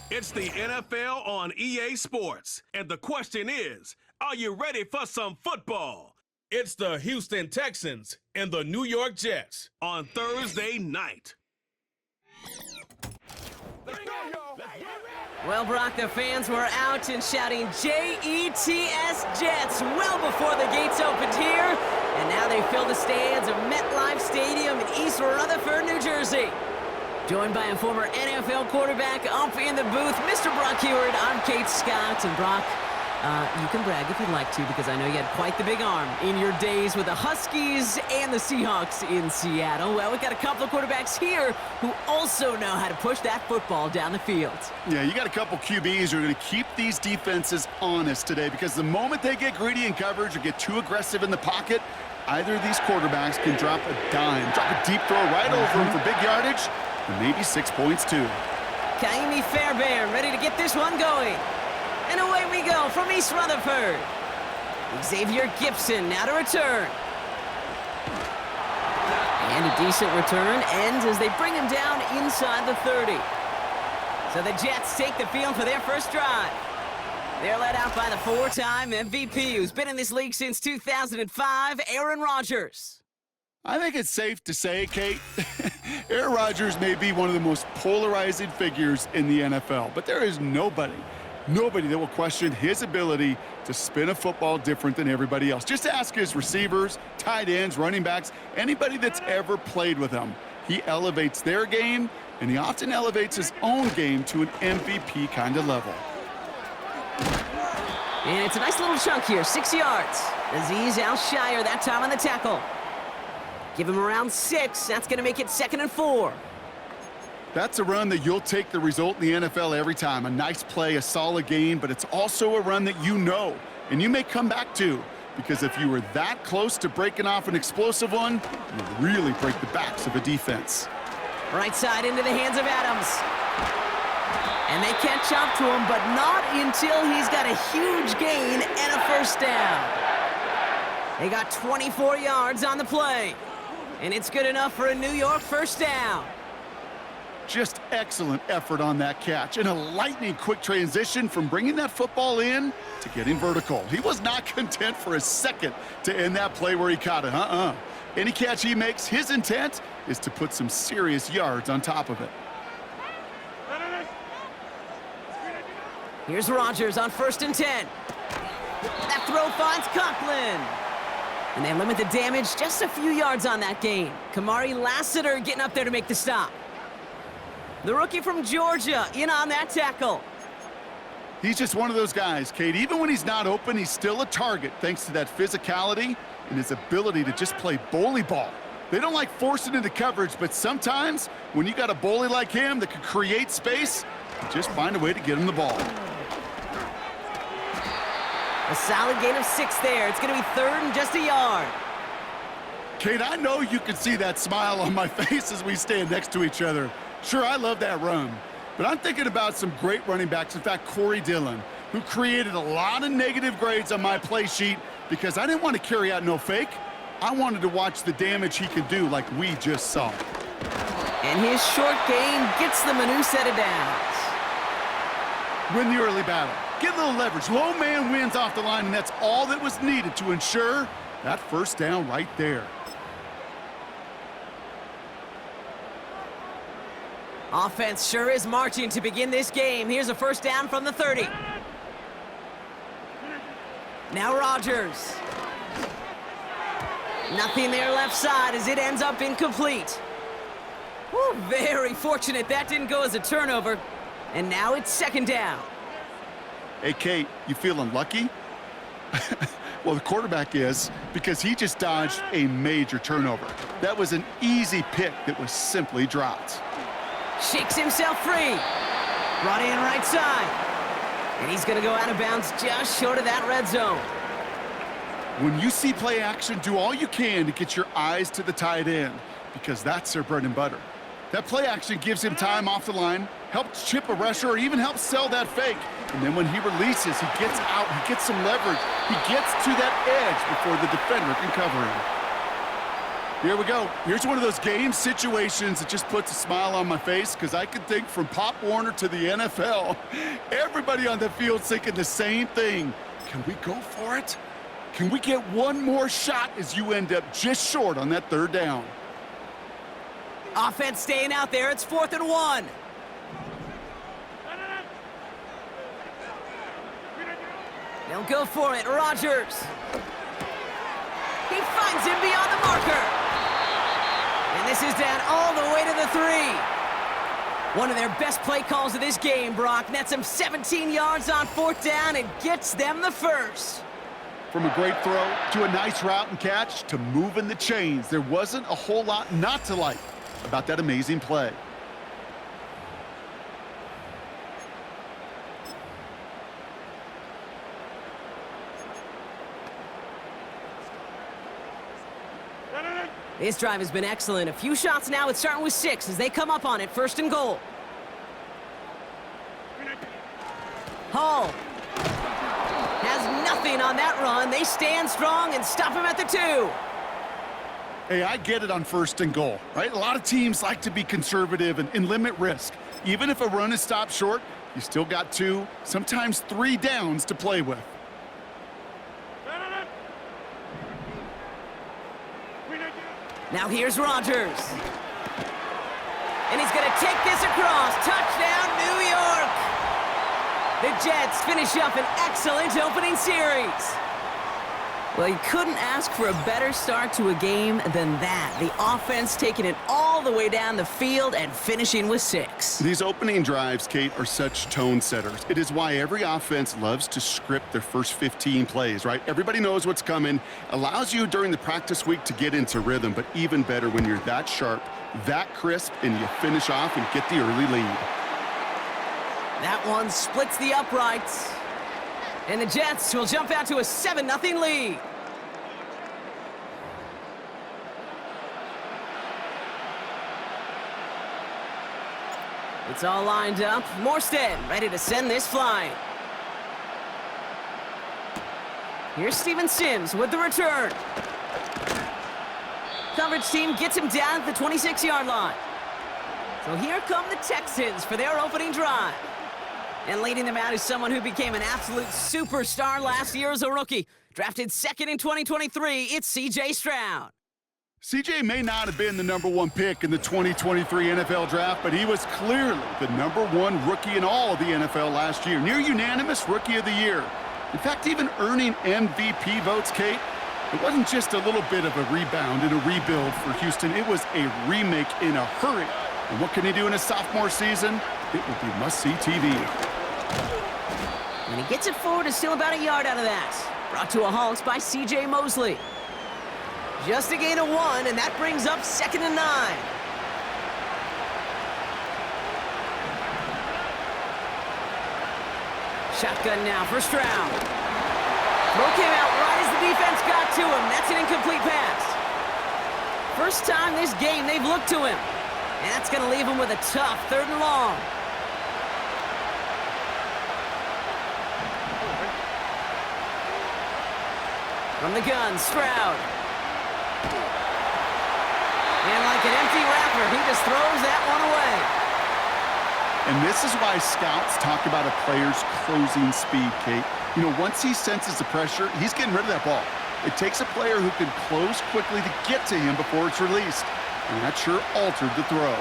It's the NFL on EA Sports, and the question is, are you ready for some football? It's the Houston Texans and the New York Jets on Thursday night. Well, Brock, the fans were out and shouting J-E-T-S Jets well before the gates opened here, and now they fill the stands of MetLife Stadium in East Rutherford, New Jersey. Joined by a former NFL quarterback up in the booth, Mr. Brock Heward. I'm Kate Scott, and Brock, you can brag if you'd like to, because I know you had quite the big arm in your days with the Huskies and the Seahawks in Seattle. Well, we've got a couple of quarterbacks here who also know how to push that football down the field. Yeah, you got a couple QBs who are going to keep these defenses honest today, because the moment they get greedy in coverage or get too aggressive in the pocket, either of these quarterbacks can drop a dime, drop a deep throw right over them for big yardage, and maybe 6 points too. Kaimi Fairbairn ready to get this one going. And away we go from East Rutherford. Xavier Gibson now to return. And a decent return ends as they bring him down inside the 30. So the Jets take the field for their first drive. They're led out by the four-time MVP who's been in this league since 2005, Aaron Rodgers. I think it's safe to say, Kate, Aaron Rodgers may be one of the most polarizing figures in the NFL, but there is nobody that will question his ability to spin a football different than everybody else. Just ask his receivers, tight ends, running backs, anybody that's ever played with him. He elevates their game, and he often elevates his own game to an MVP kind of level. And it's a nice little chunk here, 6 yards. Azeez Al-Shire that time on the tackle. Give him around 6. That's going to make it 2nd and 4. That's a run that you'll take the result in the NFL every time. A nice play, a solid game, but it's also a run that you know, and you may come back to, because if you were that close to breaking off an explosive one, you'll really break the backs of a defense. Right side into the hands of Adams. And they catch up to him, but not until he's got a huge gain and a first down. They got 24 yards on the play. And it's good enough for a New York first down. Just excellent effort on that catch. And a lightning-quick transition from bringing that football in to getting vertical. He was not content for a second to end that play where he caught it. Any catch he makes, his intent is to put some serious yards on top of it. Here's Rodgers on 1st and 10. That throw finds Conklin. And they limit the damage just a few yards on that gain. Kamari Lassiter getting up there to make the stop. The rookie from Georgia in on that tackle. He's just one of those guys, Kate. Even when he's not open, he's still a target thanks to that physicality and his ability to just play bully ball. They don't like forcing into coverage, but sometimes when you got a bully like him that can create space, you just find a way to get him the ball. A solid gain of 6 there. It's going to be 3rd and just a yard. Kate, I know you can see that smile on my face as we stand next to each other. Sure, I love that run, but I'm thinking about some great running backs. In fact, Corey Dillon, who created a lot of negative grades on my play sheet because I didn't want to carry out no fake. I wanted to watch the damage he could do like we just saw. And his short gain gets them a new set of downs. Win the early battle. Get a little leverage. Low man wins off the line, and that's all that was needed to ensure that first down right there. Offense sure is marching to begin this game. Here's a first down from the 30. Now Rodgers. Nothing there left side as it ends up incomplete. Whew, very fortunate that didn't go as a turnover. And now it's 2nd down. Hey, Kate, you feeling lucky? Well, the quarterback is, because he just dodged a major turnover. That was an easy pick that was simply dropped. Shakes himself free. Brought in right side. And he's going to go out of bounds just short of that red zone. When you see play action, do all you can to get your eyes to the tight end, because that's their bread and butter. That play action gives him time off the line, helps chip a rusher, or even helps sell that fake. And then when he releases, he gets out, he gets some leverage. He gets to that edge before the defender can cover him. Here we go. Here's one of those game situations that just puts a smile on my face because I can think from Pop Warner to the NFL. Everybody on the field thinking the same thing. Can we go for it? Can we get one more shot as you end up just short on that third down? Offense staying out there. It's 4th and 1. They'll go for it. Rodgers. He finds him beyond the marker. And this is down all the way to the 3. One of their best play calls of this game, Brock. Nets them 17 yards on 4th down and gets them the first. From a great throw to a nice route and catch to moving the chains, there wasn't a whole lot not to like about that amazing play. This drive has been excellent. A few shots now. It's starting with 6 as they come up on it. 1st and goal. Hall has nothing on that run. They stand strong and stop him at the 2. Hey, I get it on 1st and goal, right? A lot of teams like to be conservative and limit risk. Even if a run is stopped short, you still got 2, sometimes 3 downs to play with. Now here's Rodgers. And he's going to take this across. Touchdown, New York! The Jets finish up an excellent opening series. Well, you couldn't ask for a better start to a game than that. The offense taking it all the way down the field and finishing with 6. These opening drives, Kate, are such tone setters. It is why every offense loves to script their first 15 plays, right? Everybody knows what's coming. Allows you during the practice week to get into rhythm, but even better when you're that sharp, that crisp, and you finish off and get the early lead. That one splits the uprights. And the Jets will jump out to a 7-0 lead. It's all lined up. Morstead ready to send this flying. Here's Steven Sims with the return. Coverage team gets him down at the 26-yard line. So here come the Texans for their opening drive. And leading them out is someone who became an absolute superstar last year as a rookie. Drafted 2nd in 2023, it's C.J. Stroud. C.J. may not have been the #1 pick in the 2023 NFL Draft, but he was clearly the #1 rookie in all of the NFL last year. Near unanimous Rookie of the Year. In fact, even earning MVP votes, Kate. It wasn't just a little bit of a rebound and a rebuild for Houston. It was a remake in a hurry. And what can he do in his sophomore season? It will be must-see TV. And he gets it forward, is still about a yard out of that. Brought to a halt by C.J. Mosley. Just a gain of 1, and that brings up 2nd and 9. Shotgun now for Stroud. Throw came out right as the defense got to him. That's an incomplete pass. First time this game they've looked to him. And that's going to leave him with a tough 3rd and long. From the gun, Stroud. And like an empty wrapper, he just throws that one away. And this is why scouts talk about a player's closing speed, Kate. You know, once he senses the pressure, he's getting rid of that ball. It takes a player who can close quickly to get to him before it's released. And that sure altered the throw.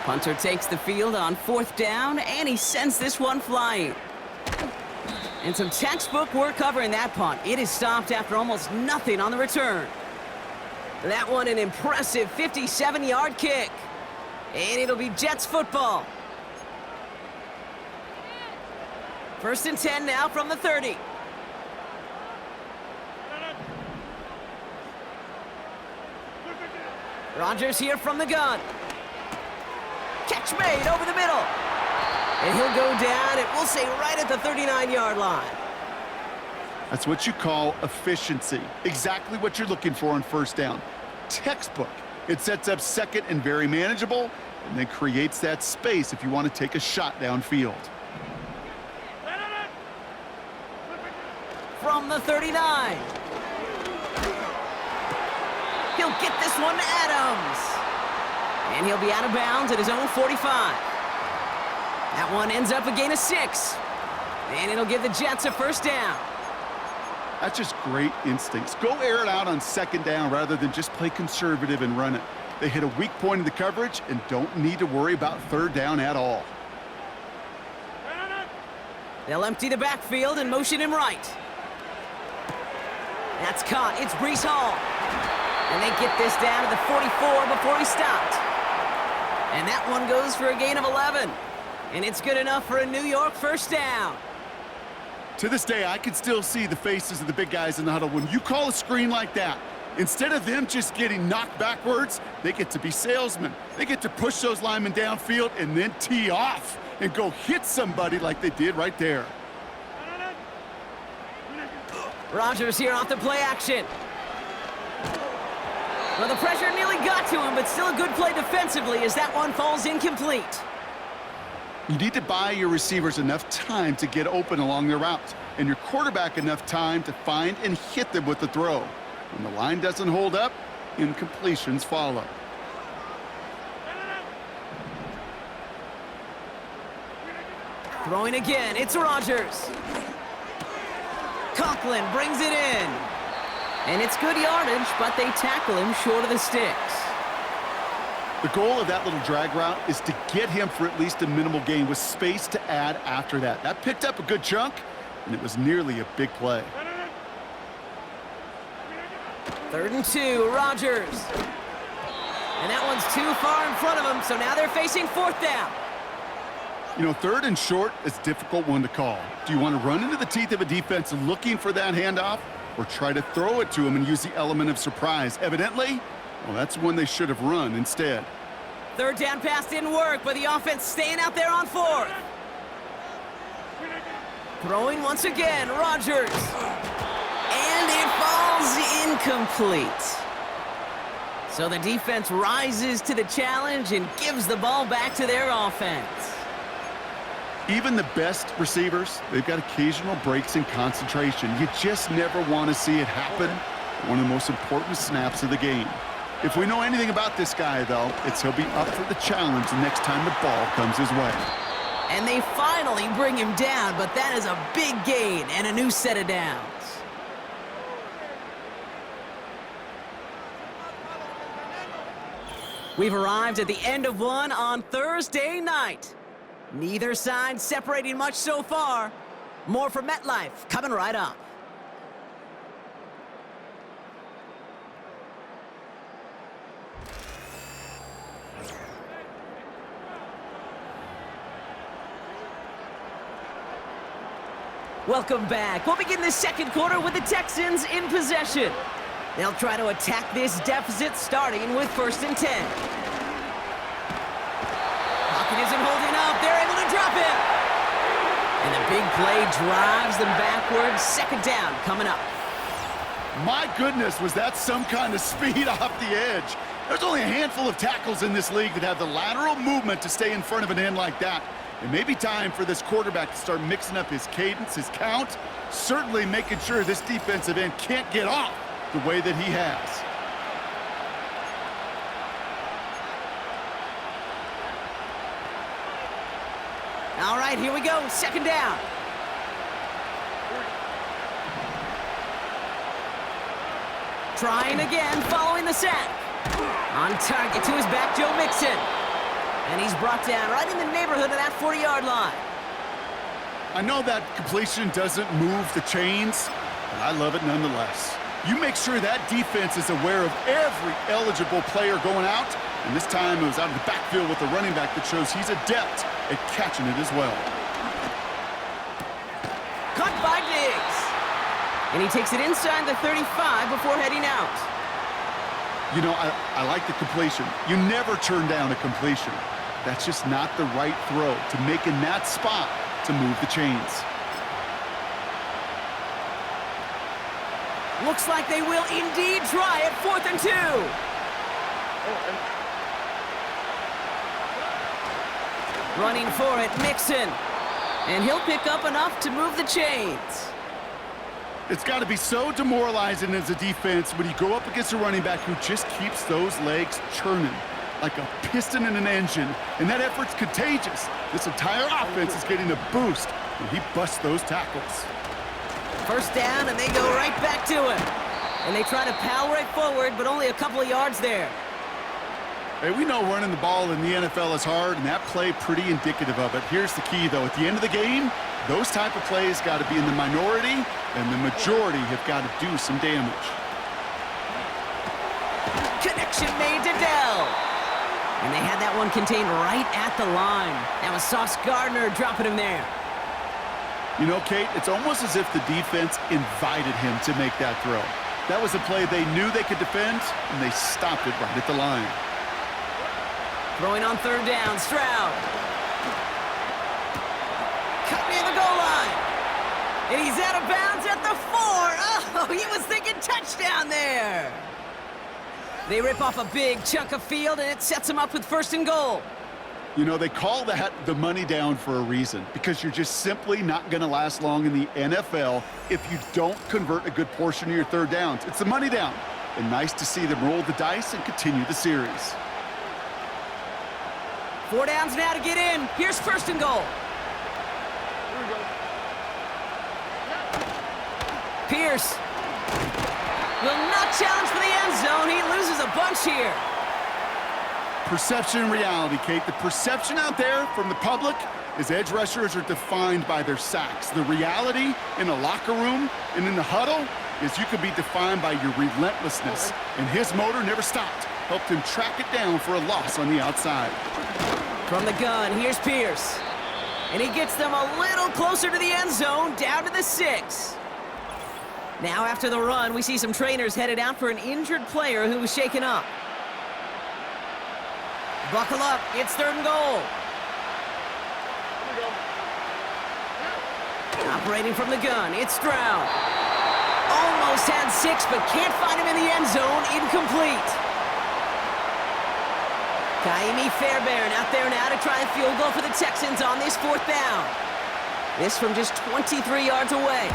Punter takes the field on 4th down, and he sends this one flying. And some textbook work covering that punt. It is stopped after almost nothing on the return. That one an impressive 57-yard kick. And it'll be Jets football. 1st and 10 now from the 30. Rodgers here from the gun. Catch made over the middle. And he'll go down, and we'll say right at the 39-yard line. That's what you call efficiency. Exactly what you're looking for on 1st down. Textbook. It sets up 2nd and very manageable, and then creates that space if you want to take a shot downfield. From the 39. He'll get this one to Adams. And he'll be out of bounds at his own 45. That one ends up a gain of 6. And it'll give the Jets a first down. That's just great instincts. Go air it out on second down rather than just play conservative and run it. They hit a weak point in the coverage and don't need to worry about third down at all. They'll empty the backfield and motion him right. That's caught. It's Breece Hall. And they get this down to the 44 before he stopped. And that one goes for a gain of 11. And it's good enough for a New York first down. To this day, I can still see the faces of the big guys in the huddle. When you call a screen like that, instead of them just getting knocked backwards, they get to be salesmen. They get to push those linemen downfield and then tee off and go hit somebody like they did right there. Rodgers here off the play action. Well, the pressure nearly got to him, but still a good play defensively as that one falls incomplete. You need to buy your receivers enough time to get open along their route, and your quarterback enough time to find and hit them with the throw. When the line doesn't hold up, incompletions follow. Throwing again, it's Rodgers. Conklin brings it in. And it's good yardage, but they tackle him short of the sticks. The goal of that little drag route is to get him for at least a minimal gain with space to add after that. That picked up a good chunk, and it was nearly a big play. 3rd and 2, Rodgers. And that one's too far in front of him, so now they're facing 4th down. You know, 3rd and short is a difficult one to call. Do you want to run into the teeth of a defense looking for that handoff, or try to throw it to him and use the element of surprise? Evidently, well, that's one they should have run instead. 3rd down pass didn't work, but the offense staying out there on 4th. Throwing once again, Rodgers. And it falls incomplete. So the defense rises to the challenge and gives the ball back to their offense. Even the best receivers, they've got occasional breaks in concentration. You just never want to see it happen. One of the most important snaps of the game. If we know anything about this guy, though, it's he'll be up for the challenge the next time the ball comes his way. And they finally bring him down, but that is a big gain and a new set of downs. We've arrived at the end of one on Thursday night. Neither side separating much so far. More from MetLife coming right up. Welcome back. We'll begin the second quarter with the Texans in possession. They'll try to attack this deficit starting with 1st and 10. Pocket isn't holding up. They're able to drop it. And the big play drives them backwards. 2nd down coming up. My goodness, was that some kind of speed off the edge. There's only a handful of tackles in this league that have the lateral movement to stay in front of an end like that. It may be time for this quarterback to start mixing up his cadence, his count, certainly making sure this defensive end can't get off the way that he has. All right, here we go. 2nd down. Trying again, following the sack. On target to his back, Joe Mixon. And he's brought down right in the neighborhood of that 40-yard line. I know that completion doesn't move the chains, but I love it nonetheless. You make sure that defense is aware of every eligible player going out, and this time it was out of the backfield with a running back that shows he's adept at catching it as well. Caught by Diggs. And he takes it inside the 35 before heading out. You know, I like the completion. You never turn down a completion. That's just not the right throw to make in that spot to move the chains. Looks like they will indeed try it. 4th and 2. Running for it, Mixon. And he'll pick up enough to move the chains. It's got to be so demoralizing as a defense when you go up against a running back who just keeps those legs churning like a piston in an engine, and that effort's contagious. This entire offense is getting a boost when he busts those tackles. First down, and they go right back to him. And they try to power right forward, but only a couple of yards there. Hey, we know running the ball in the NFL is hard, and that play pretty indicative of it. Here's the key, though. At the end of the game, those type of plays got to be in the minority, and the majority have got to do some damage. Connection made to Dell. And they had that one contained right at the line. That was Sauce Gardner dropping him there. You know, Kate, it's almost as if the defense invited him to make that throw. That was a play they knew they could defend, and they stopped it right at the line. Throwing on third down, Stroud. Cut near the goal line. And he's out of bounds at the 4. Oh, he was thinking touchdown there. They rip off a big chunk of field, and it sets him up with 1st and goal. You know, they call that the money down for a reason, because you're just simply not going to last long in the NFL if you don't convert a good portion of your third downs. It's the money down. And nice to see them roll the dice and continue the series. 4 downs now to get in. Here's 1st and goal. Pierce will not challenge for the end zone. He loses a bunch here. Perception and reality, Kate. The perception out there from the public is edge rushers are defined by their sacks. The reality in a locker room and in the huddle is you could be defined by your relentlessness. And his motor never stopped. Helped him track it down for a loss on the outside. From the gun, here's Pierce. And he gets them a little closer to the end zone, down to the 6. Now after the run, we see some trainers headed out for an injured player who was shaken up. Buckle up, it's 3rd and goal. Operating from the gun, it's Stroud. Almost had 6, but can't find him in the end zone, incomplete. Kaimi Fairbairn out there now to try a field goal for the Texans on this 4th down. This from just 23 yards away.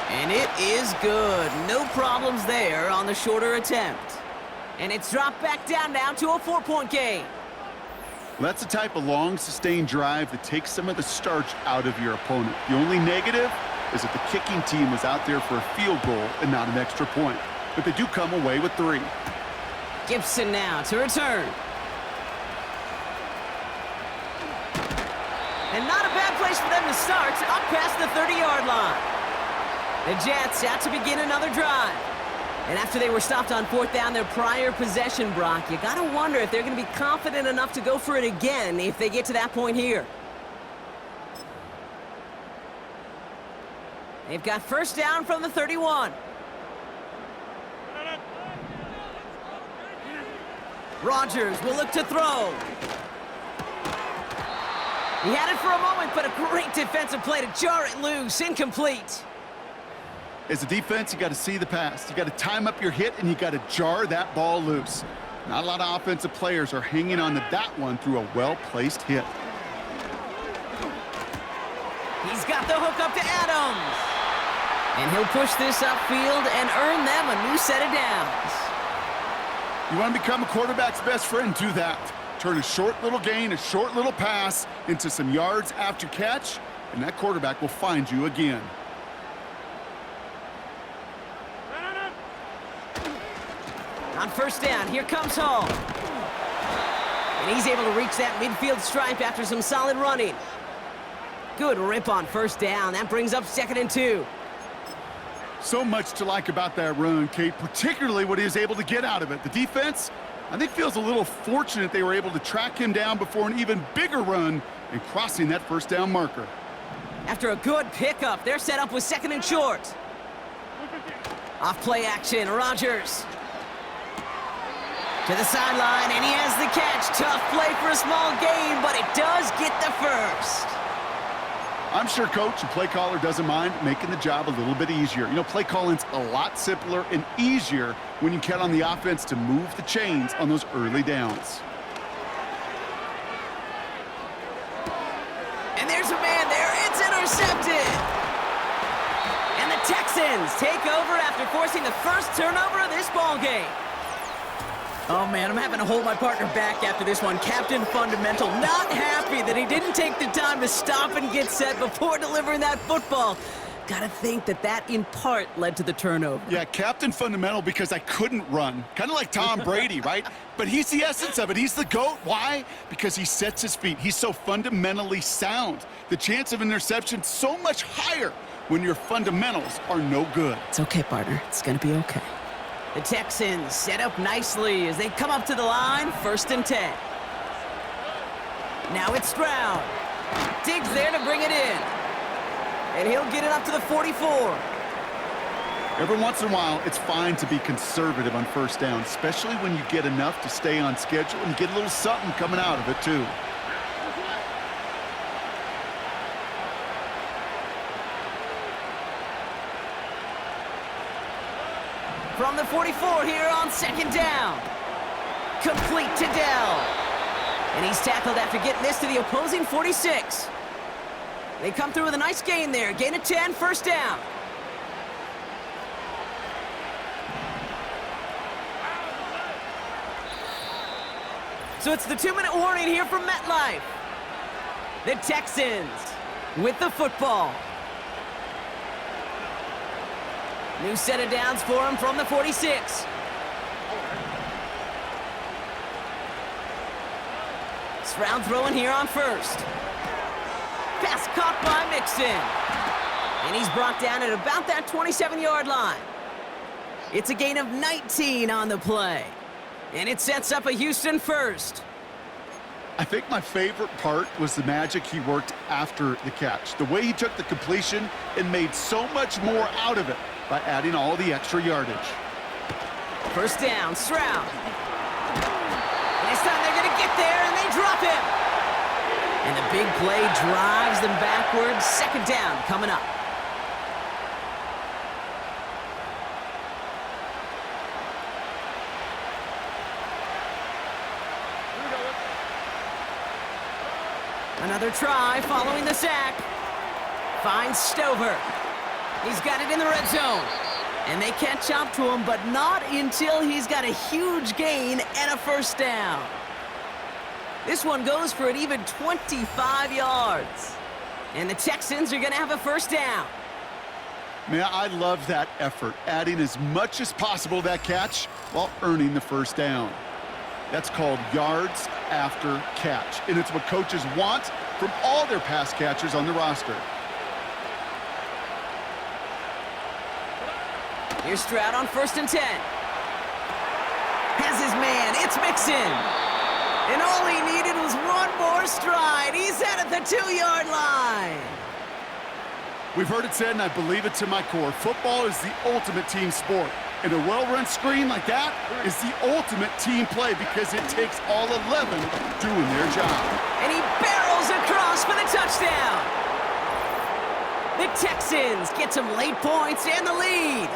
And it is good. No problems there on the shorter attempt. And it's dropped back down now to a 4-point game. That's the type of long, sustained drive that takes some of the starch out of your opponent. The only negative is that the kicking team was out there for a field goal and not an extra point. But they do come away with 3. Gibson now to return. And not a bad place for them to start, up past the 30-yard line. The Jets out to begin another drive. And after they were stopped on 4th down, their prior possession, Brock, you gotta wonder if they're gonna be confident enough to go for it again if they get to that point here. They've got 1st down from the 31. Rodgers will look to throw. He had it for a moment, but a great defensive play to jar it loose. Incomplete. As a defense, you got to see the pass. You got to time up your hit, and you got to jar that ball loose. Not a lot of offensive players are hanging on to that one through a well-placed hit. He's got the hook up to Adams. And he'll push this upfield and earn them a new set of downs. You want to become a quarterback's best friend, do that. Turn a short little gain, a short little pass into some yards after catch, and that quarterback will find you again. On 1st down, here comes Hall. And he's able to reach that midfield stripe after some solid running. Good rip on 1st down. That brings up 2nd and 2. So much to like about that run, Kate, particularly what he was able to get out of it. The defense, I think, feels a little fortunate they were able to track him down before an even bigger run and crossing that 1st down marker. After a good pickup, they're set up with 2nd and short. Off play action, Rodgers. To the sideline, and he has the catch. Tough play for a small gain, but it does get the 1st. I'm sure coach and play caller doesn't mind making the job a little bit easier. You know, play calling's a lot simpler and easier when you count on the offense to move the chains on those early downs. And there's a man there. It's intercepted. And the Texans take over after forcing the first turnover of this ball game. Oh, man, I'm having to hold my partner back after this one. Captain Fundamental not happy that he didn't take the time to stop and get set before delivering that football. Gotta think that in part led to the turnover. Yeah, Captain Fundamental because I couldn't run. Kind of like Tom Brady, right? But he's the essence of it. He's the GOAT. Why? Because he sets his feet. He's so fundamentally sound. The chance of interception so much higher when your fundamentals are no good. It's okay, partner. It's gonna be okay. The Texans set up nicely as they come up to the line, 1st and 10. Now it's Stroud. Diggs there to bring it in. And he'll get it up to the 44. Every once in a while, it's fine to be conservative on 1st down, especially when you get enough to stay on schedule and get a little something coming out of it, too. From the 44 here on 2nd down. Complete to Dell. And he's tackled after getting this to the opposing 46. They come through with a nice gain there. Gain of 10, 1st down. So it's the 2-minute warning here from MetLife. The Texans with the football. New set of downs for him from the 46. Stroud throwing here on 1st. Pass caught by Mixon. And he's brought down at about that 27-yard line. It's a gain of 19 on the play. And it sets up a Houston 1st. I think my favorite part was the magic he worked after the catch. The way he took the completion and made so much more out of it by adding all the extra yardage. 1st down, Stroud. And this time they're going to get there, and they drop him. And the big play drives them backwards. 2nd down coming up. Another try following the sack. Finds Stover. He's got it in the red zone. And they catch up to him, but not until he's got a huge gain and a 1st down. This one goes for an even 25 yards. And the Texans are going to have a 1st down. Man, I love that effort, adding as much as possible to that catch while earning the 1st down. That's called yards after catch, and it's what coaches want from all their pass catchers on the roster. Here's Stroud on 1st and 10. Has his man, it's Mixon. And all he needed was one more stride. He's at the 2-yard line. We've heard it said, and I believe it to my core, football is the ultimate team sport. And a well-run screen like that is the ultimate team play because it takes all 11 doing their job. And he barrels across for the touchdown. The Texans get some late points and the lead.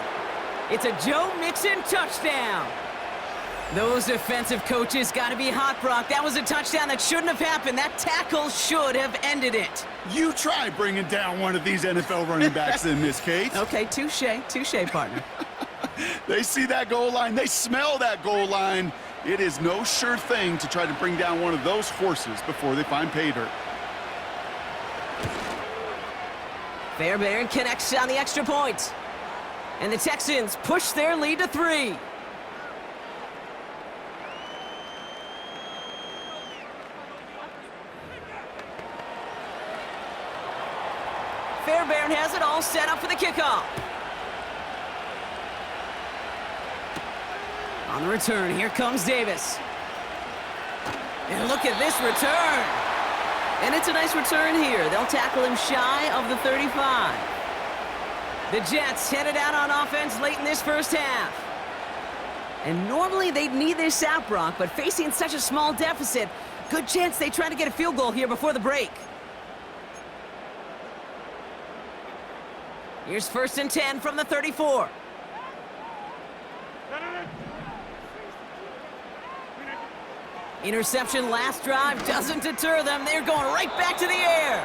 It's a Joe Mixon touchdown. Those defensive coaches got to be hot, Brock. That was a touchdown that shouldn't have happened. That tackle should have ended it. You try bringing down one of these NFL running backs in this case. Okay, touche, partner. They see that goal line. They smell that goal line. It is no sure thing to try to bring down one of those horses before they find pay dirt. Fairbairn connects on the extra point. And the Texans push their lead to 3. Fairbairn has it all set up for the kickoff. On the return, here comes Davis. And look at this return. And it's a nice return here. They'll tackle him shy of the 35. The Jets headed out on offense late in this 1st half. And normally they'd need this out, Brock, but facing such a small deficit, good chance they try to get a field goal here before the break. Here's 1st and 10 from the 34. Interception last drive doesn't deter them. They're going right back to the air.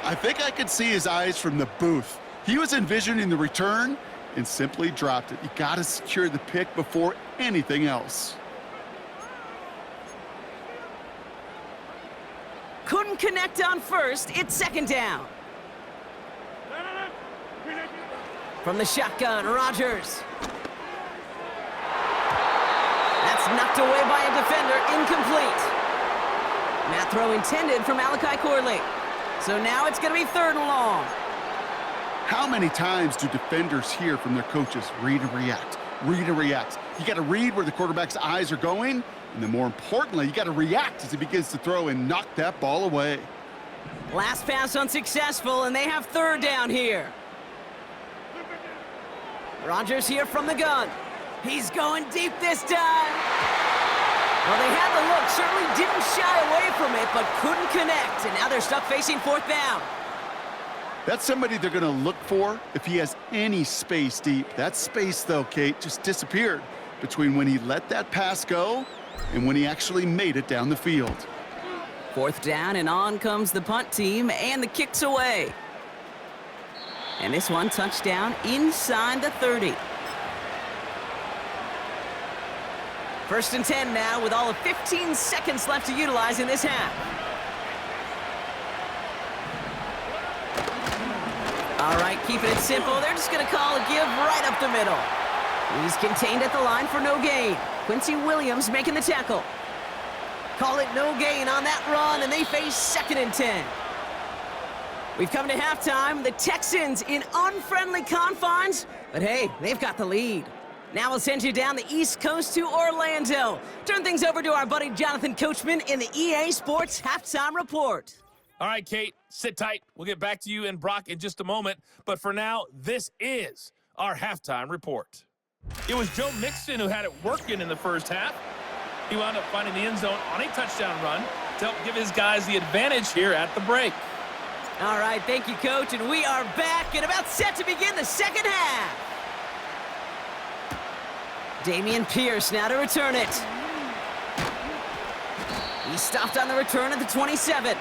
I think I could see his eyes from the booth. He was envisioning the return and simply dropped it. You got to secure the pick before anything else. Couldn't connect on first. It's second down. From the shotgun, Rodgers. That's knocked away by a defender, incomplete. That throw intended for Malachi Corley. So now it's going to be 3rd and long. How many times do defenders hear from their coaches, read and react, read and react? You got to read where the quarterback's eyes are going, and then more importantly, you got to react as he begins to throw and knock that ball away. Last pass unsuccessful, and they have 3rd down here. Rodgers here from the gun. He's going deep this time. Well, they had the look, certainly didn't shy away from it, but couldn't connect, and now they're stuck facing 4th down. That's somebody they're going to look for if he has any space deep. That space, though, Kate, just disappeared between when he let that pass go and when he actually made it down the field. 4th down, and on comes the punt team, and the kick's away. And this one, touchdown inside the 30. 1st and 10 now with all of 15 seconds left to utilize in this half. All right, keeping it simple. They're just going to call a give right up the middle. He's contained at the line for no gain. Quincy Williams making the tackle. Call it no gain on that run, and they face 2nd and 10. We've come to halftime. The Texans in unfriendly confines, but hey, they've got the lead. Now we'll send you down the East Coast to Orlando. Turn things over to our buddy Jonathan Coachman in the EA Sports Halftime Report. All right, Kate, sit tight. We'll get back to you and Brock in just a moment. But for now, this is our halftime report. It was Joe Mixon who had it working in the first half. He wound up finding the end zone on a touchdown run to help give his guys the advantage here at the break. All right, thank you, Coach. And we are back and about set to begin the second half. Dameon Pierce now to return it. He stopped on the return at the 27.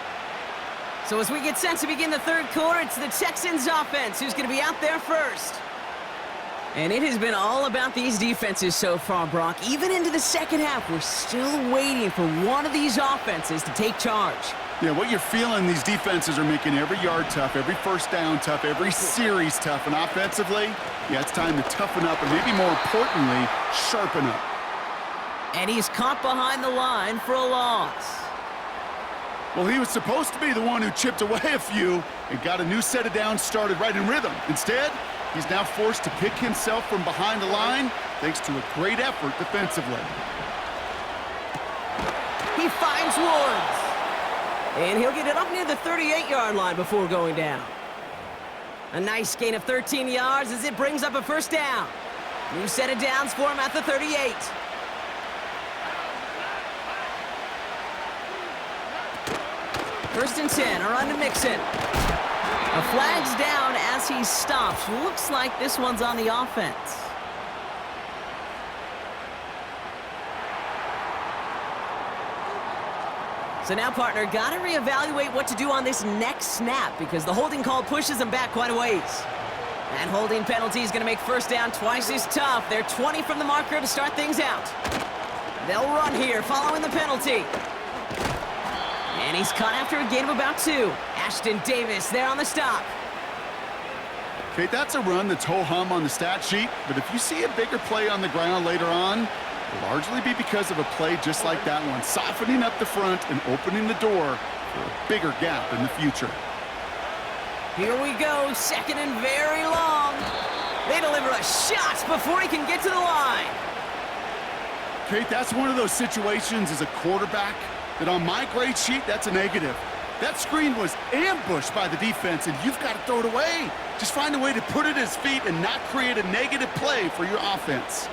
So as we get set to begin the 3rd quarter, it's the Texans offense who's going to be out there first. And it has been all about these defenses so far, Brock. Even into the second half, we're still waiting for one of these offenses to take charge. Yeah, what you're feeling, these defenses are making every yard tough, every 1st down tough, every series tough. And offensively, yeah, it's time to toughen up and maybe more importantly, sharpen up. And he's caught behind the line for a loss. Well, he was supposed to be the one who chipped away a few and got a new set of downs started right in rhythm. Instead, he's now forced to pick himself from behind the line thanks to a great effort defensively. He finds Woods. And he'll get it up near the 38-yard line before going down. A nice gain of 13 yards as it brings up a 1st down. New set of downs for him at the 38. First and 10, a run to Mixon. A flag's down as he stops. Looks like this one's on the offense. So now, partner, got to reevaluate what to do on this next snap because the holding call pushes them back quite a ways. That holding penalty is going to make 1st down twice as tough. They're 20 from the marker to start things out. They'll run here following the penalty. And he's caught after a gain of about 2. Ashton Davis there on the stop. Okay, that's a run that's ho-hum on the stat sheet, but if you see a bigger play on the ground later on, it'll largely be because of a play just like that one, softening up the front and opening the door for a bigger gap in the future. Here we go, 2nd and very long. They deliver a shot before he can get to the line. Kate, that's one of those situations as a quarterback that on my grade sheet, that's a negative. That screen was ambushed by the defense, and you've got to throw it away. Just find a way to put it at his feet and not create a negative play for your offense.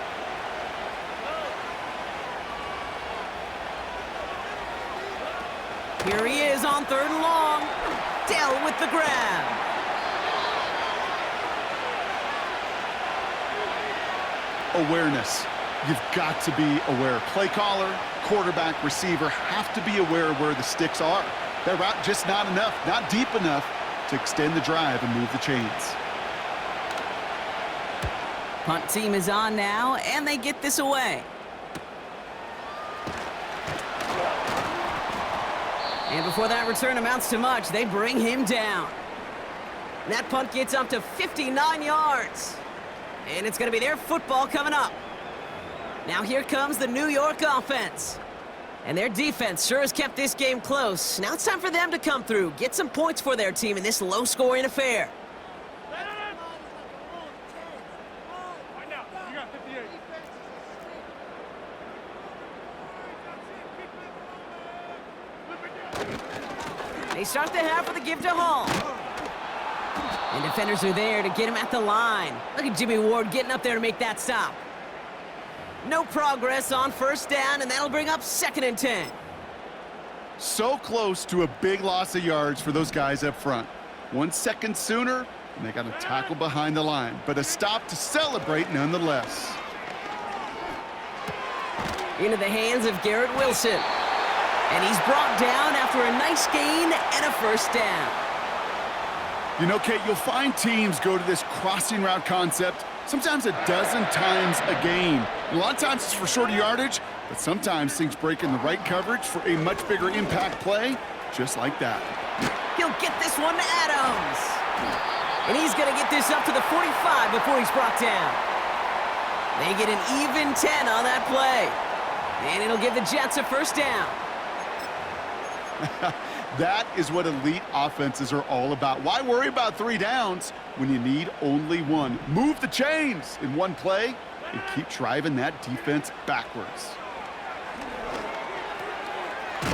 Here he is on 3rd and long. Dell with the grab. Awareness. You've got to be aware. Play caller, quarterback, receiver have to be aware of where the sticks are. That route just not enough, not deep enough to extend the drive and move the chains. Punt team is on now, and they get this away. And before that return amounts to much, they bring him down. That punt gets up to 59 yards. And it's going to be their football coming up. Now here comes the New York offense. And their defense sure has kept this game close. Now it's time for them to come through, get some points for their team in this low-scoring affair. They start the half with a give to Hall. And defenders are there to get him at the line. Look at Jimmy Ward getting up there to make that stop. No progress on first down, and that'll bring up 2nd and 10. So close to a big loss of yards for those guys up front. 1 second sooner, and they got a tackle behind the line, but a stop to celebrate nonetheless. Into the hands of Garrett Wilson. And he's brought down after a nice gain and a first down. You know, Kate, you'll find teams go to this crossing route concept sometimes a dozen times a game. And a lot of times it's for shorter yardage, but sometimes things break in the right coverage for a much bigger impact play, just like that. He'll get this one to Adams. And he's going to get this up to the 45 before he's brought down. They get an even 10 on that play. And it'll give the Jets a first down. That is what elite offenses are all about. Why worry about 3 downs when you need only 1? Move the chains in one play and keep driving that defense backwards.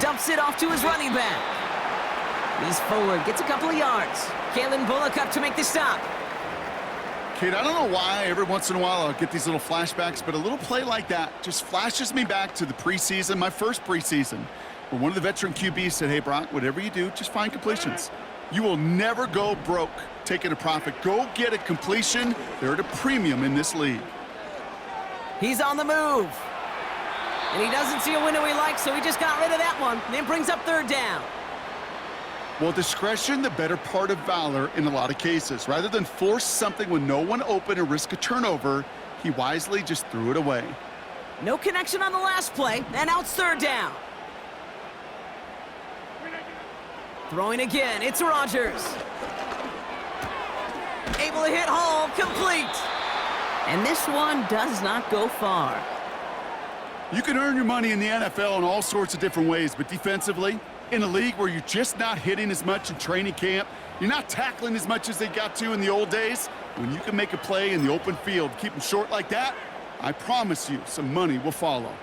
Dumps it off to his running back. He's forward, gets a couple of yards. Kalen Bullock up to make the stop. Kate, I don't know why every once in a while I'll get these little flashbacks, but a little play like that just flashes me back to the preseason, my first preseason, where one of the veteran QBs said, hey, Brock, whatever you do, just find completions. You will never go broke taking a profit. Go get a completion. They're at a premium in this league. He's on the move. And he doesn't see a window he likes, so he just got rid of that one. And then brings up 3rd down. Well, discretion, the better part of valor in a lot of cases. Rather than force something with no one open and risk a turnover, he wisely just threw it away. No connection on the last play, and now it's 3rd down. Throwing again, it's Rodgers. Able to hit Hall, complete. And this one does not go far. You can earn your money in the NFL in all sorts of different ways, but defensively, in a league where you're just not hitting as much in training camp, you're not tackling as much as they got to in the old days, when you can make a play in the open field, keep them short like that, I promise you some money will follow.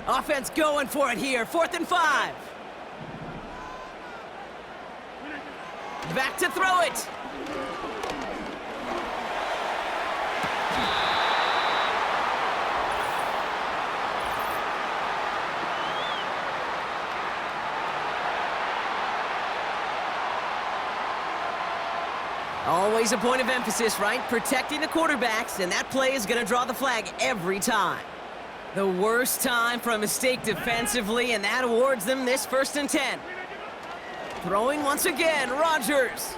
Offense going for it here, 4th and 5. Back to throw it. Always a point of emphasis, right? Protecting the quarterbacks, and that play is going to draw the flag every time. The worst time for a mistake defensively, and that awards them this 1st and 10. Throwing once again, Rodgers.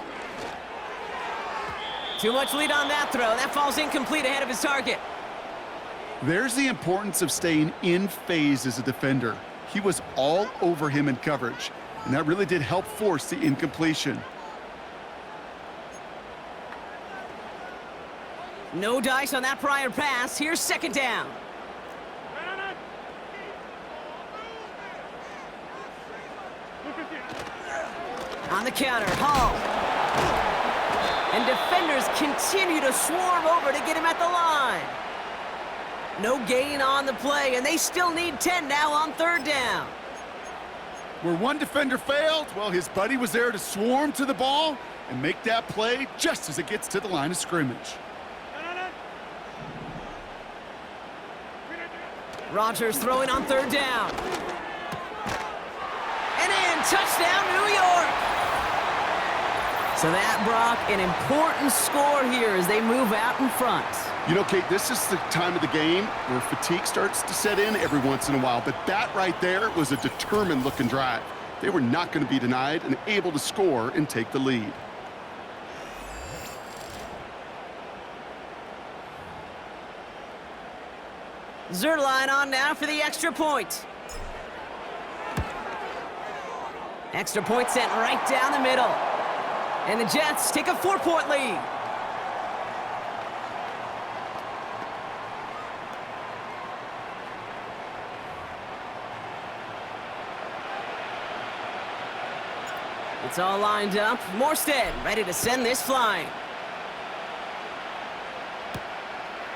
Too much lead on that throw. That falls incomplete ahead of his target. There's the importance of staying in phase as a defender. He was all over him in coverage, and that really did help force the incompletion. No dice on that prior pass. Here's 2nd down. On the counter, Hall. And defenders continue to swarm over to get him at the line. No gain on the play, and they still need 10 now on 3rd down. Where one defender failed, well, his buddy was there to swarm to the ball and make that play just as it gets to the line of scrimmage. Rodgers throwing on 3rd down. And in, touchdown, New York! So that, Brock, an important score here as they move out in front. You know, Kate, this is the time of the game where fatigue starts to set in every once in a while, but that right there was a determined-looking drive. They were not going to be denied and able to score and take the lead. Zerline on now for the extra point. Extra point sent right down the middle. And the Jets take a 4-point lead. It's all lined up. Morstead ready to send this flying.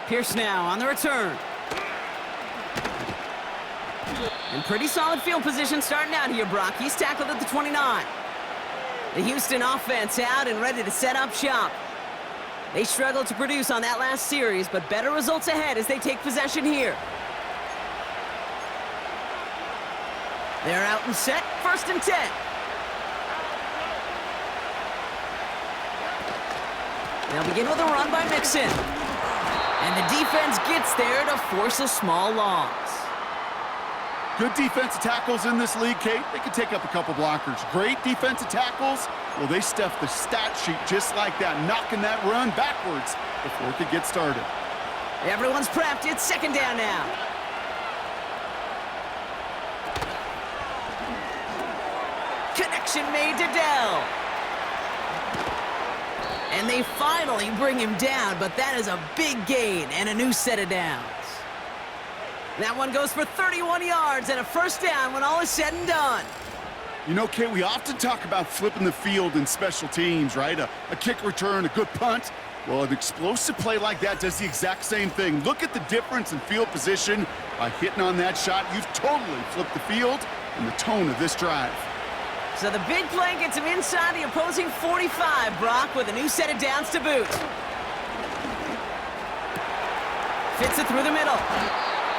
Pierce now on the return. And pretty solid field position starting out here, Brock. He's tackled at the 29. The Houston offense out and ready to set up shop. They struggled to produce on that last series, but better results ahead as they take possession here. They're out and set, 1st and 10. They'll begin with a run by Mixon. And the defense gets there to force a small loss. Good defensive tackles in this league, Kate. They can take up a couple blockers. Great defensive tackles. Well, they stuffed the stat sheet just like that, knocking that run backwards before it could get started. Everyone's prepped. It's 2nd down now. Connection made to Dell. And they finally bring him down, but that is a big gain and a new set of downs. That one goes for 31 yards and a 1st down when all is said and done. You know, Kate, we often talk about flipping the field in special teams, right? A kick return, a good punt. Well, an explosive play like that does the exact same thing. Look at the difference in field position. By hitting on that shot, you've totally flipped the field and the tone of this drive. So the big play gets him inside the opposing 45, Brock, with a new set of downs to boot. Fits it through the middle.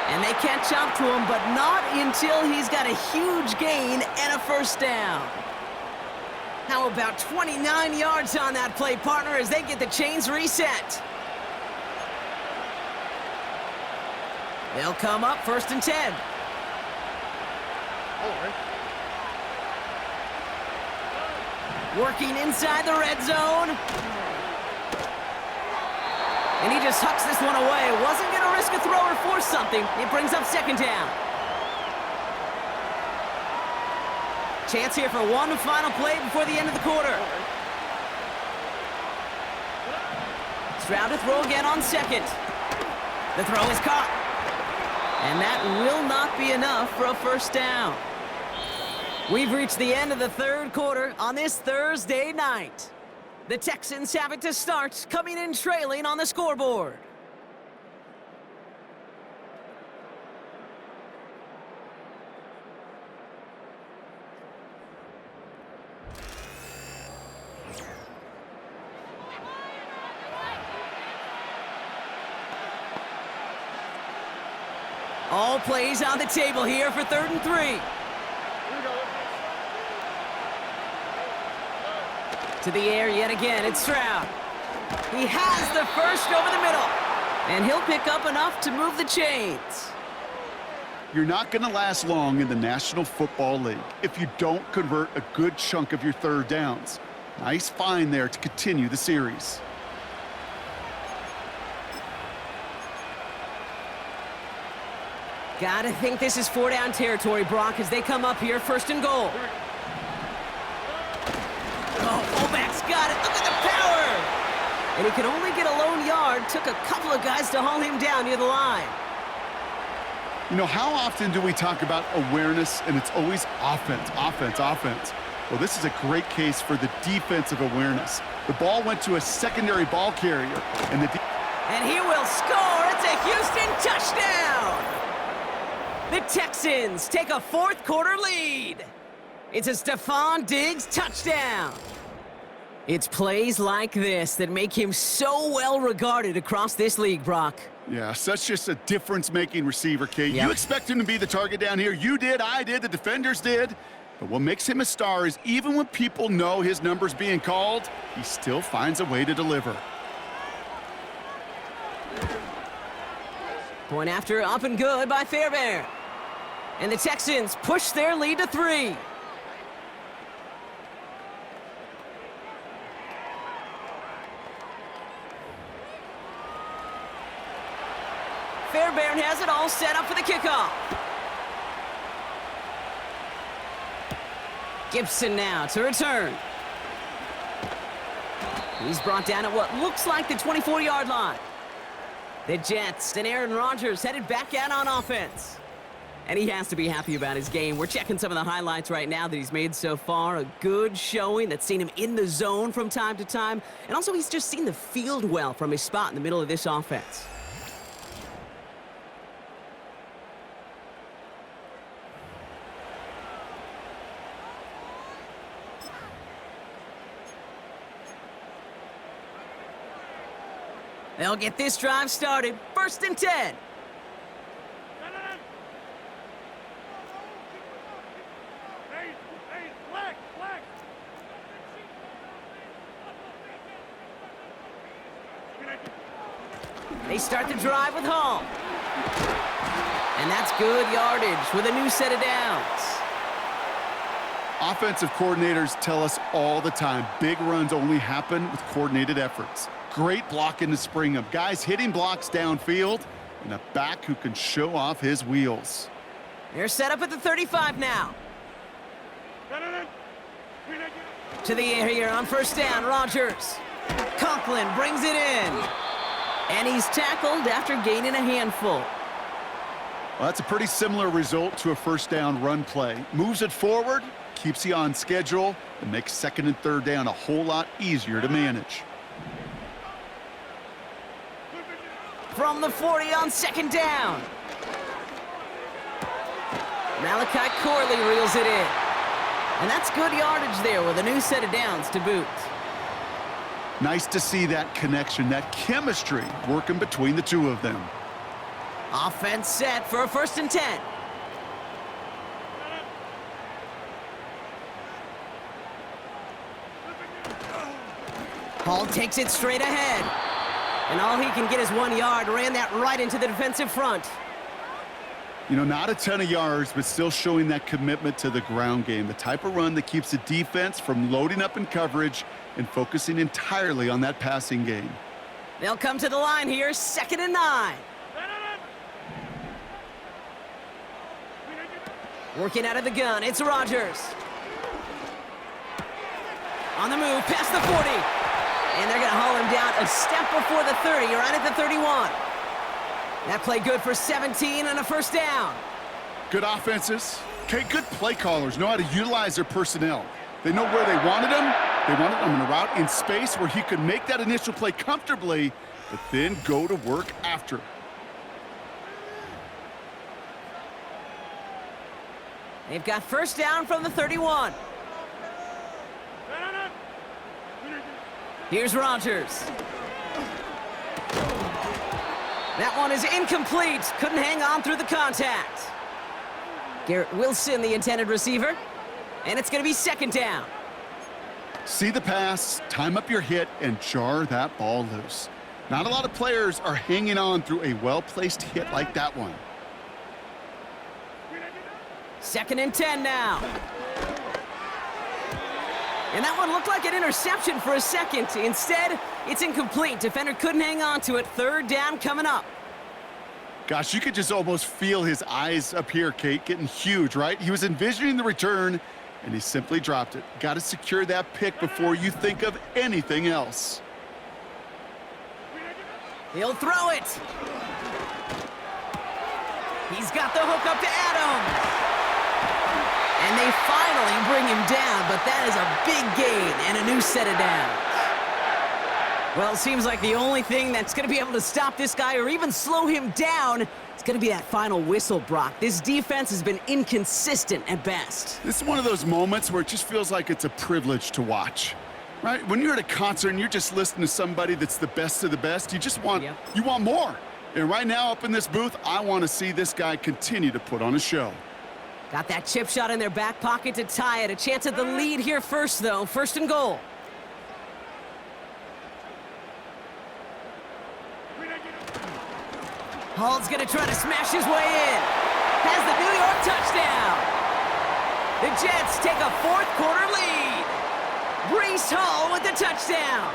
And they catch up to him, but not until he's got a huge gain and a 1st down. How about 29 yards on that play, partner, as they get the chains reset. They'll come up 1st and 10. Working inside the red zone. And he just hucks this one away. Wasn't going to risk a throw or force something. It brings up 2nd down. Chance here for one final play before the end of the quarter. Stroud to throw again on 2nd. The throw is caught. And that will not be enough for a 1st down. We've reached the end of the 3rd quarter on this Thursday night. The Texans have it to start, coming in trailing on the scoreboard. All plays on the table here for 3rd and 3. To the air yet again, it's Stroud. He has the 1st over the middle. And he'll pick up enough to move the chains. You're not going to last long in the National Football League if you don't convert a good chunk of your 3rd downs. Nice find there to continue the series. Gotta think this is 4-down territory, Brock, as they come up here 1st and goal. Oh, fullback's got it. Look at the power! And he could only get a lone yard. Took a couple of guys to haul him down near the line. You know, how often do we talk about awareness and it's always offense, offense, offense? Well, this is a great case for the defensive awareness. The ball went to a secondary ball carrier, and and he will score. It's a Houston touchdown! The Texans take a 4th quarter lead. It's a Stephon Diggs touchdown. It's plays like this that make him so well regarded across this league, Brock. Yeah, such just a difference-making receiver, Kate. Yep. You expect him to be the target down here. You did, I did, the defenders did. But what makes him a star is even when people know his number's being called, he still finds a way to deliver. Point after up and good by Fairbairn. And the Texans push their lead to 3. Fairbairn has it all set up for the kickoff. Gibson now to return. He's brought down at what looks like the 24-yard line. The Jets and Aaron Rodgers headed back out on offense. And he has to be happy about his game. We're checking some of the highlights right now that he's made so far. A good showing that's seen him in the zone from time to time. And also he's just seen the field well from his spot in the middle of this offense. They'll get this drive started. 1st and 10. They start the drive with Hall. And that's good yardage with a new set of downs. Offensive coordinators tell us all the time, big runs only happen with coordinated efforts. Great blocking to spring them. Guys hitting blocks downfield, and a back who can show off his wheels. They're set up at the 35 now. To the air here on 1st down, Rodgers. Conklin brings it in. And he's tackled after gaining a handful. Well, that's a pretty similar result to a 1st down run play. Moves it forward, keeps you on schedule, and makes 2nd and 3rd down a whole lot easier to manage. From the 40 on 2nd down. Malachi Corley reels it in. And that's good yardage there with a new set of downs to boot. Nice to see that connection, that chemistry working between the two of them. Offense set for a 1st and 10. Hall takes it straight ahead. And all he can get is 1 yard. Ran that right into the defensive front. You know, not a ton of yards, but still showing that commitment to the ground game. The type of run that keeps the defense from loading up in coverage and focusing entirely on that passing game. They'll come to the line here, 2nd and 9. Working out of the gun, it's Rodgers. On the move, past the 40. And they're going to haul him down a step before the 30, right at the 31. That play good for 17 and a 1st down. Good offenses. Okay, good play callers know how to utilize their personnel. They know where they wanted him. They wanted him in a route in space where he could make that initial play comfortably, but then go to work after. They've got 1st down from the 31. Here's Rodgers. That one is incomplete. Couldn't hang on through the contact. Garrett Wilson, the intended receiver. And it's going to be 2nd down. See the pass, time up your hit, and jar that ball loose. Not a lot of players are hanging on through a well-placed hit like that one. 2nd and 10 now. And that one looked like an interception for a second. Instead, it's incomplete. Defender couldn't hang on to it. 3rd down coming up. Gosh, you could just almost feel his eyes up here, Kate, getting huge, right? He was envisioning the return, and he simply dropped it. Got to secure that pick before you think of anything else. He'll throw it. He's got the hook up to Adams. And they finally bring him down, but that is a big gain and a new set of downs. Well, it seems like the only thing that's going to be able to stop this guy or even slow him down is going to be that final whistle, Brock. This defense has been inconsistent at best. This is one of those moments where it just feels like it's a privilege to watch, right? When you're at a concert and you're just listening to somebody that's the best of the best, you just want, you want more. And right now up in this booth, I want to see this guy continue to put on a show. Got that chip shot in their back pocket to tie it. A chance at the lead here first, though. 1st and goal. Hall's going to try to smash his way in. Has the New York touchdown. The Jets take a 4th quarter lead. Breece Hall with the touchdown.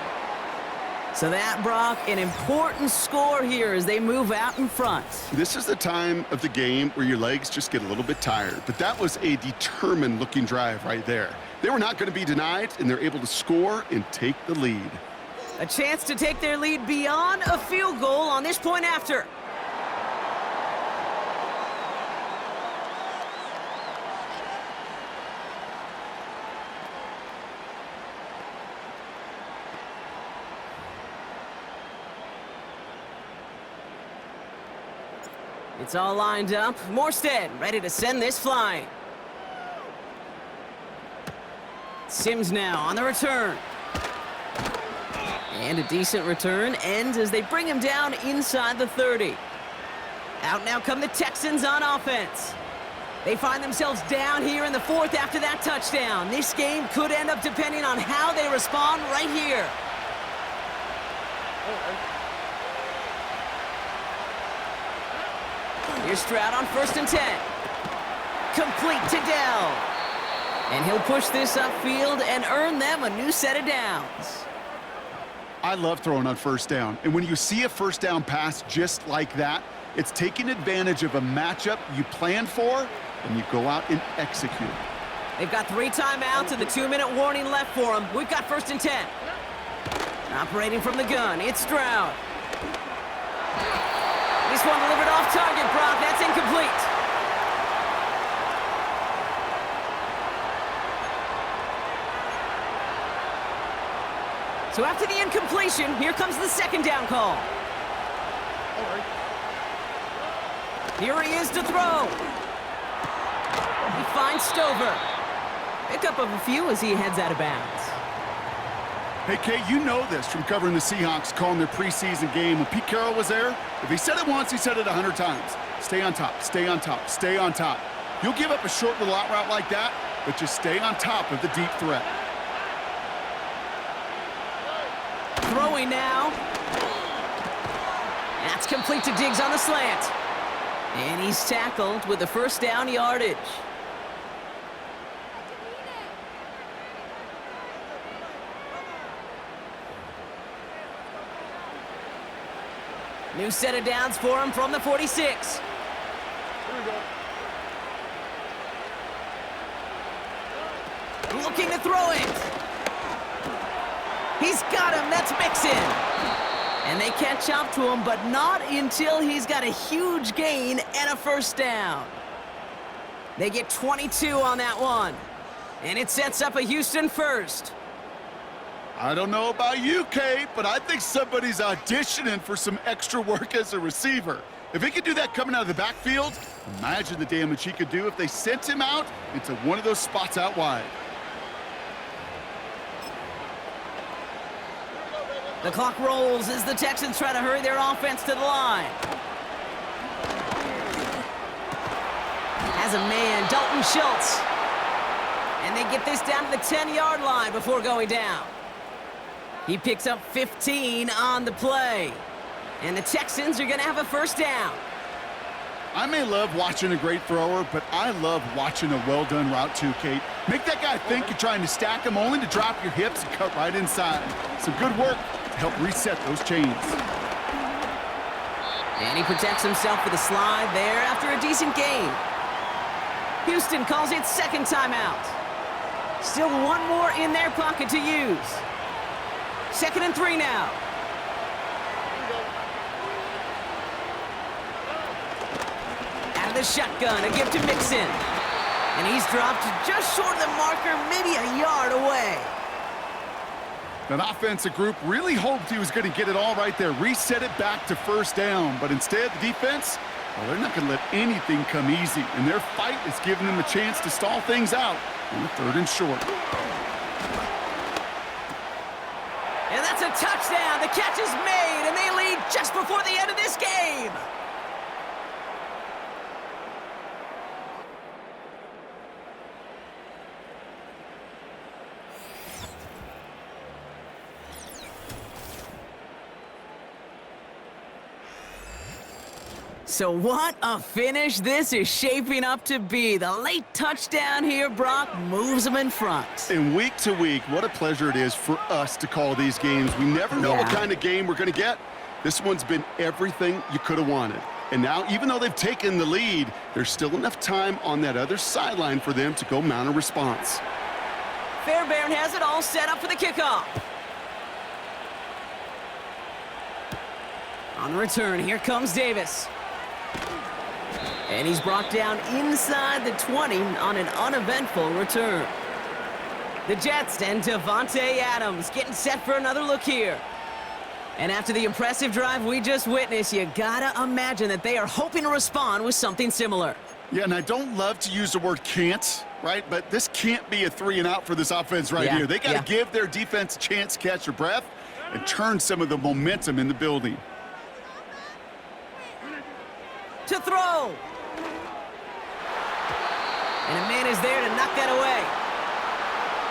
So that, Brock, an important score here as they move out in front. This is the time of the game where your legs just get a little bit tired, but that was a determined-looking drive right there. They were not going to be denied, and they're able to score and take the lead. A chance to take their lead beyond a field goal on this point after. It's all lined up. Morstead ready to send this flying. Sims now on the return. And a decent return ends as they bring him down inside the 30. Out now come the Texans on offense. They find themselves down here in the fourth after that touchdown. This game could end up depending on how they respond right here. Here's Stroud on 1st and 10. Complete to Dell. And he'll push this upfield and earn them a new set of downs. I love throwing on 1st down. And when you see a 1st down pass just like that, it's taking advantage of a matchup you planned for, and you go out and execute. They've got 3 timeouts and the 2-minute warning left for them. We've got 1st and 10. Operating from the gun, it's Stroud. This one delivered off target, Brock. That's incomplete. So after the incompletion, here comes the 2nd down call. Here he is to throw. He finds Stover. Pickup of a few as he heads out of bounds. Hey, Kate, you know this from covering the Seahawks, calling their preseason game. When Pete Carroll was there, if he said it once, he said it 100 times. Stay on top, stay on top, stay on top. You'll give up a short little out route like that, but just stay on top of the deep threat. Throwing now. That's complete to Diggs on the slant. And he's tackled with the 1st down yardage. New set of downs for him from the 46. Looking to throw it. He's got him. That's Mixon. And they catch up to him, but not until he's got a huge gain and a 1st down. They get 22 on that one. And it sets up a Houston 1st. I don't know about you, Kate, but I think somebody's auditioning for some extra work as a receiver. If he could do that coming out of the backfield, imagine the damage he could do if they sent him out into one of those spots out wide. The clock rolls as the Texans try to hurry their offense to the line. Has a man, Dalton Schultz. And they get this down to the 10-yard line before going down. He picks up 15 on the play. And the Texans are going to have a 1st down. I may love watching a great thrower, but I love watching a well-done route too, Kate. Make that guy think you're trying to stack him only to drop your hips and cut right inside. Some good work to help reset those chains. And he protects himself with a slide there after a decent gain. Houston calls it 2nd timeout. Still one more in their pocket to use. 2nd and 3 now. Out of the shotgun, a gift to Mixon. And he's dropped just short of the marker, maybe a yard away. That offensive group really hoped he was going to get it all right there, reset it back to 1st down. But instead, the defense, well, they're not going to let anything come easy. And their fight is giving them a chance to stall things out on the 3rd and short. And that's a touchdown. The catch is made, and they lead just before the end of this game. So what a finish this is shaping up to be. The late touchdown here, Brock, moves them in front. And week to week, what a pleasure it is for us to call these games. We never know what kind of game we're going to get. This one's been everything you could have wanted. And now, even though they've taken the lead, there's still enough time on that other sideline for them to go mount a response. Fairbairn has it all set up for the kickoff. On the return, here comes Davis. And he's brought down inside the 20 on an uneventful return. The Jets and Devontae Adams getting set for another look here. And after the impressive drive we just witnessed, you gotta imagine that they are hoping to respond with something similar. Yeah, and I don't love to use the word can't, right? But this can't be a 3-and-out for this offense right here. They got to give their defense a chance to catch their breath and turn some of the momentum in the building. To throw. And a man is there to knock that away.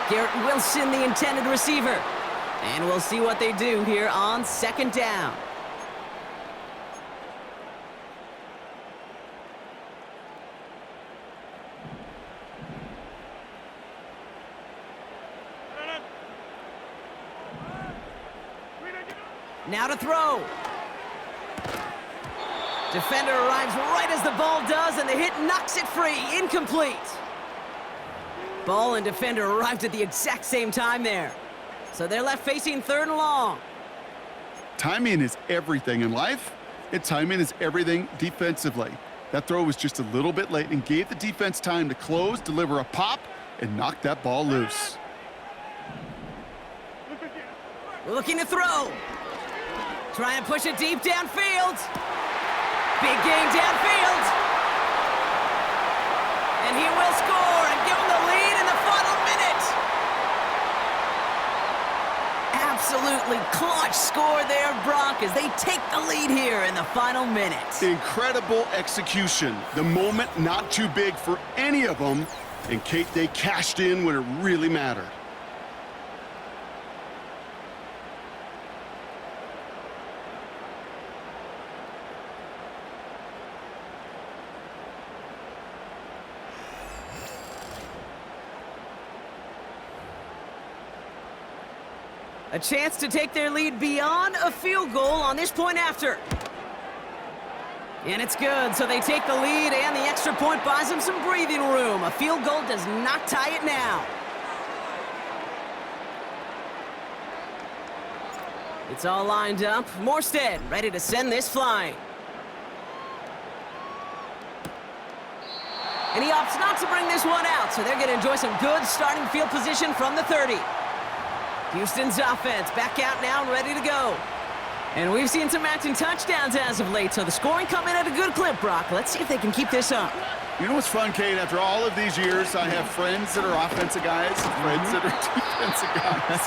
Garrett Wilson, the intended receiver. And we'll see what they do here on second down. Now to throw. Defender arrives right as the ball does, and the hit knocks it free. Incomplete. Ball and defender arrived at the exact same time there. So they're left facing 3rd and long. Timing is everything in life, and timing is everything defensively. That throw was just a little bit late and gave the defense time to close, deliver a pop, and knock that ball loose. Looking to throw. Trying to push it deep downfield. Big gain downfield. And he will score and give them the lead in the final minute. Absolutely clutch score there, Brock, as they take the lead here in the final minute. Incredible execution. The moment not too big for any of them. And Kate, they cashed in when it really mattered. A chance to take their lead beyond a field goal on this point after. And it's good, so they take the lead, and the extra point buys them some breathing room. A field goal does not tie it now. It's all lined up. Morstead ready to send this flying. And he opts not to bring this one out, so they're going to enjoy some good starting field position from the 30. Houston's offense back out now and ready to go. And we've seen some matching touchdowns as of late, so the scoring coming at a good clip, Brock. Let's see if they can keep this up. You know what's fun, Kate? After all of these years, I have friends that are offensive guys, friends that are defensive guys.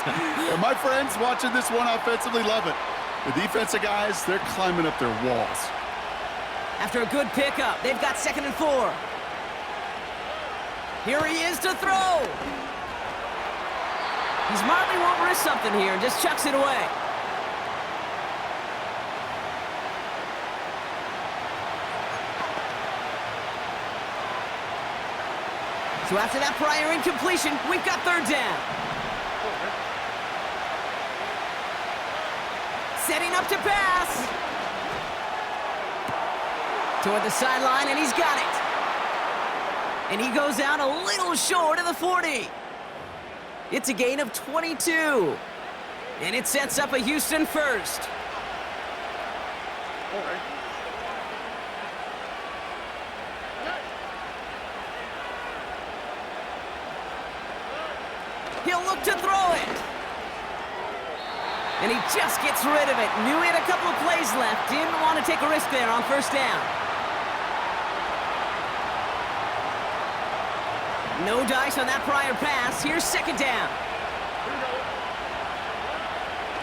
And my friends watching this one offensively love it. The defensive guys, they're climbing up their walls. After a good pickup, they've got 2nd and 4. Here he is to throw. He smartly won't risk something here and just chucks it away. So after that prior incompletion, we've got 3rd down. Setting up to pass. Toward the sideline, and he's got it. And he goes out a little short of the 40. It's a gain of 22. And it sets up a Houston first. He'll look to throw it. And he just gets rid of it. Knew he had a couple of plays left. Didn't want to take a risk there on 1st down. No dice on that prior pass. Here's 2nd down.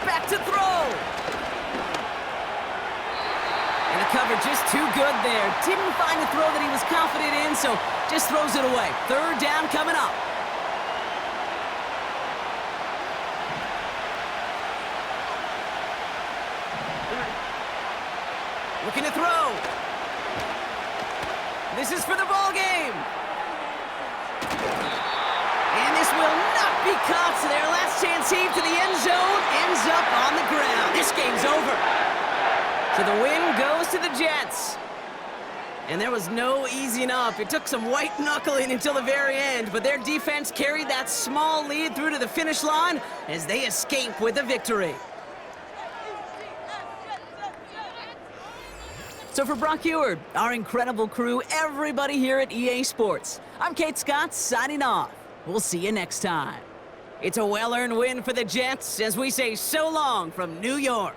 Back to throw. And the cover just too good there. Didn't find a throw that he was confident in, so just throws it away. 3rd down coming up. Looking to throw. This is for the ball game. And this will not be caught, so their last chance heave to the end zone ends up on the ground. This game's over. So the win goes to the Jets. And there was no easing up. It took some white knuckling until the very end, but their defense carried that small lead through to the finish line as they escape with a victory. So for Brock Eward, our incredible crew, everybody here at EA Sports, I'm Kate Scott signing off. We'll see you next time. It's a well-earned win for the Jets as we say so long from New York.